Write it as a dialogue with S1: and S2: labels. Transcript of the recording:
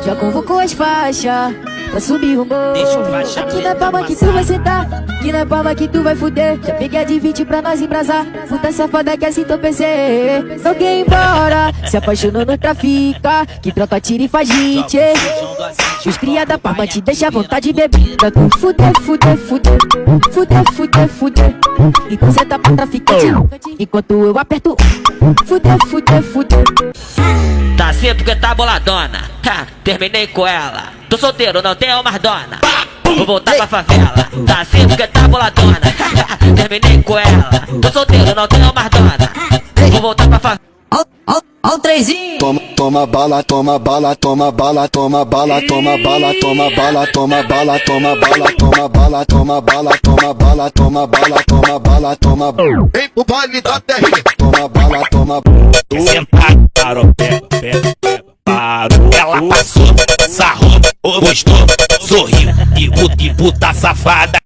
S1: Já convocou as faixas pra subir o morro. Aqui na palma que tu vai sentar, aqui na palma que tu vai fuder. Já peguei a de 20 pra nós embrasar. Puta safada que assim tô PC. Não quer ir embora, se apaixonou no trafica, que troca tiro e faz hit. Os cria da palma te deixa à vontade de beber. Tu fuder, fuder, fuder, fuder, fuder, fuder. Então cê tá pra traficante, enquanto eu aperto. Fuder, fuder, fuder.
S2: Tá assim porque tá boladona, ha, terminei com ela. Tô solteiro, não tenho mais dona. Vou voltar pra favela. Tá assim porque tá boladona, ha, terminei com ela. Tô solteiro, não tenho mais dona. Vou voltar pra favela.
S1: Ó o trezinho.
S3: Toma bala, toma bala, toma bala, toma bala, toma bala, toma bala, toma bala, toma bala, toma bala, toma bala, toma bala, toma bala, toma bala, toma bala.
S4: Vem pro baile da terra.
S3: Toma bala, toma
S5: Sentar, parou, parou. Ela passou, sarrou, gostou, sorriu e o tipo tá safada.